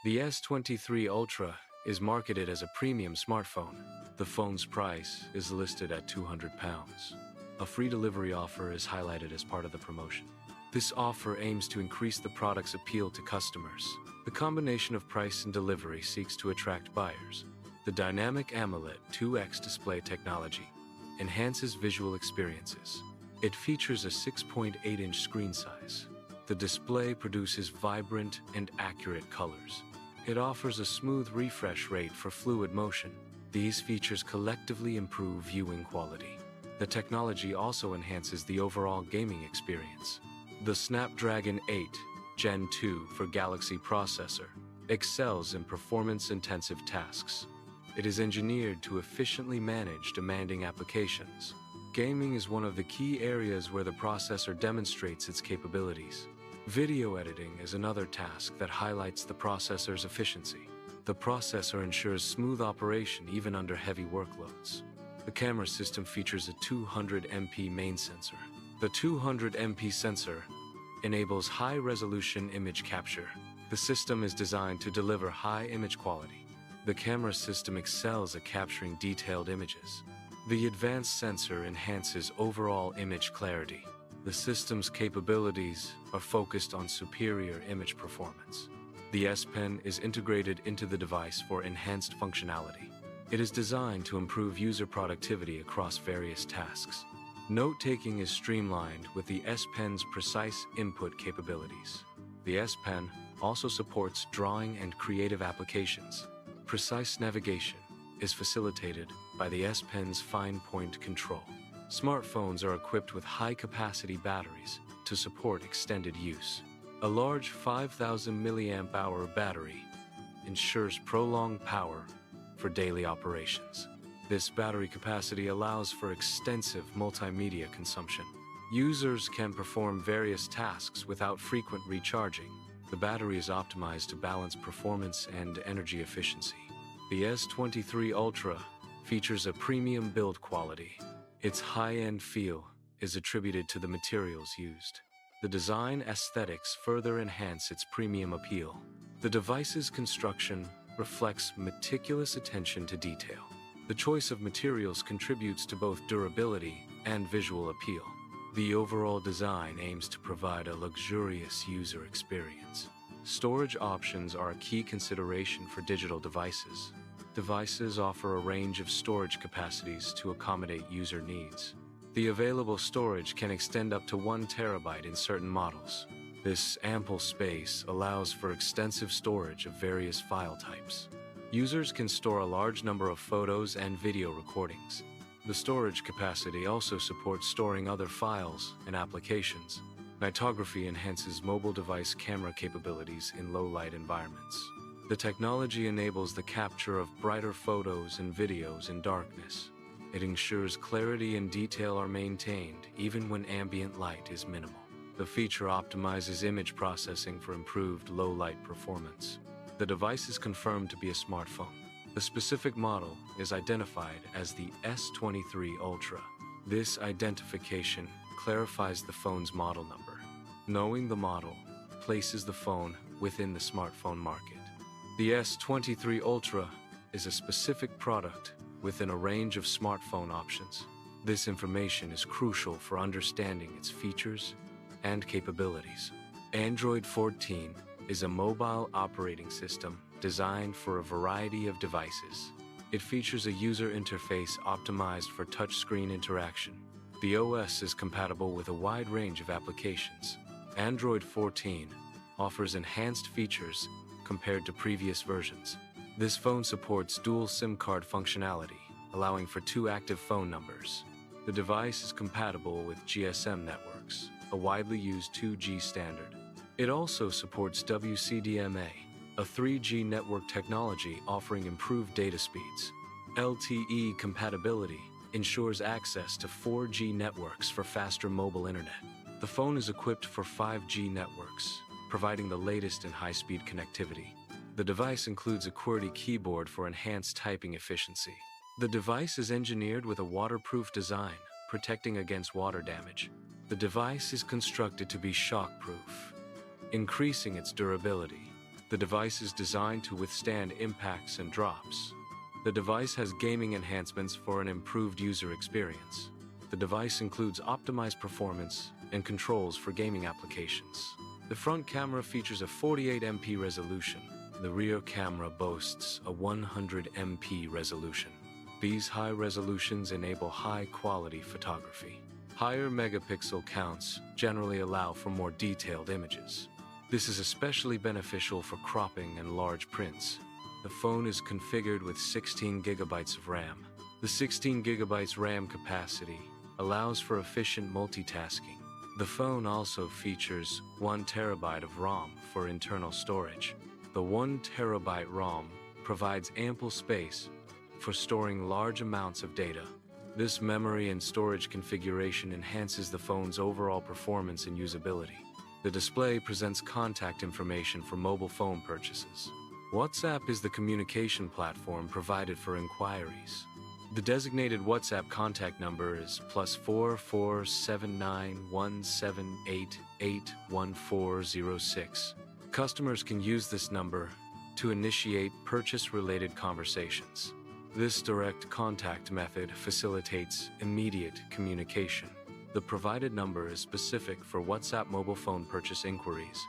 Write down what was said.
The S23 Ultra is marketed as a premium smartphone. The phone's price is listed at £200. A free delivery offer is highlighted as part of the promotion. This offer aims to increase the product's appeal to customers. The combination of price and delivery seeks to attract buyers. The Dynamic AMOLED 2X display technology enhances visual experiences. It features a 6.8-inch screen size. The display produces vibrant and accurate colors. It offers a smooth refresh rate for fluid motion. These features collectively improve viewing quality. The technology also enhances the overall gaming experience. The Snapdragon 8 Gen 2 for Galaxy processor excels in performance-intensive tasks. It is engineered to efficiently manage demanding applications. Gaming is one of the key areas where the processor demonstrates its capabilities. Video editing is another task that highlights the processor's efficiency. The processor ensures smooth operation even under heavy workloads. The camera system features a 200MP main sensor. The 200MP sensor enables high-resolution image capture. The system is designed to deliver high image quality. The camera system excels at capturing detailed images. The advanced sensor enhances overall image clarity. The system's capabilities are focused on superior image performance. The S Pen is integrated into the device for enhanced functionality. It is designed to improve user productivity across various tasks. Note-taking is streamlined with the S Pen's precise input capabilities. The S Pen also supports drawing and creative applications. Precise navigation is facilitated by the S Pen's fine-point control. Smartphones are equipped with high-capacity batteries to support extended use. A large 5,000 mAh battery ensures prolonged power for daily operations. This battery capacity allows for extensive multimedia consumption. Users can perform various tasks without frequent recharging. The battery is optimized to balance performance and energy efficiency. The S23 Ultra features a premium build quality. Its high-end feel is attributed to the materials used. The design aesthetics further enhance its premium appeal. The device's construction reflects meticulous attention to detail. The choice of materials contributes to both durability and visual appeal. The overall design aims to provide a luxurious user experience. Storage options are a key consideration for digital devices. Devices offer a range of storage capacities to accommodate user needs. The available storage can extend up to 1 TB in certain models. This ample space allows for extensive storage of various file types. Users can store a large number of photos and video recordings. The storage capacity also supports storing other files and applications. Nightography enhances mobile device camera capabilities in low-light environments. The technology enables the capture of brighter photos and videos in darkness. It ensures clarity and detail are maintained even when ambient light is minimal. The feature optimizes image processing for improved low-light performance. The device is confirmed to be a smartphone. The specific model is identified as the S23 Ultra. This identification clarifies the phone's model number. Knowing the model places the phone within the smartphone market. The S23 Ultra is a specific product within a range of smartphone options. This information is crucial for understanding its features and capabilities. Android 14 is a mobile operating system designed for a variety of devices. It features a user interface optimized for touchscreen interaction. The OS is compatible with a wide range of applications. Android 14 offers enhanced features compared to previous versions. This phone supports dual SIM card functionality, allowing for 2 active phone numbers. The device is compatible with GSM networks, a widely used 2G standard. It also supports WCDMA, a 3G network technology offering improved data speeds. LTE compatibility ensures access to 4G networks for faster mobile internet. The phone is equipped for 5G networks, providing the latest in high-speed connectivity. The device includes a QWERTY keyboard for enhanced typing efficiency. The device is engineered with a waterproof design, protecting against water damage. The device is constructed to be shockproof, increasing its durability. The device is designed to withstand impacts and drops. The device has gaming enhancements for an improved user experience. The device includes optimized performance and controls for gaming applications. The front camera features a 48MP resolution. The rear camera boasts a 100MP resolution. These high resolutions enable high-quality photography. Higher megapixel counts generally allow for more detailed images. This is especially beneficial for cropping and large prints. The phone is configured with 16 GB of RAM. The 16 GB RAM capacity allows for efficient multitasking. The phone also features 1 TB of ROM for internal storage. The 1 TB ROM provides ample space for storing large amounts of data. This memory and storage configuration enhances the phone's overall performance and usability. The display presents contact information for mobile phone purchases. WhatsApp is the communication platform provided for inquiries. The designated WhatsApp contact number is +44 47917881406. Customers can use this number to initiate purchase-related conversations. This direct contact method facilitates immediate communication. The provided number is specific for WhatsApp mobile phone purchase inquiries.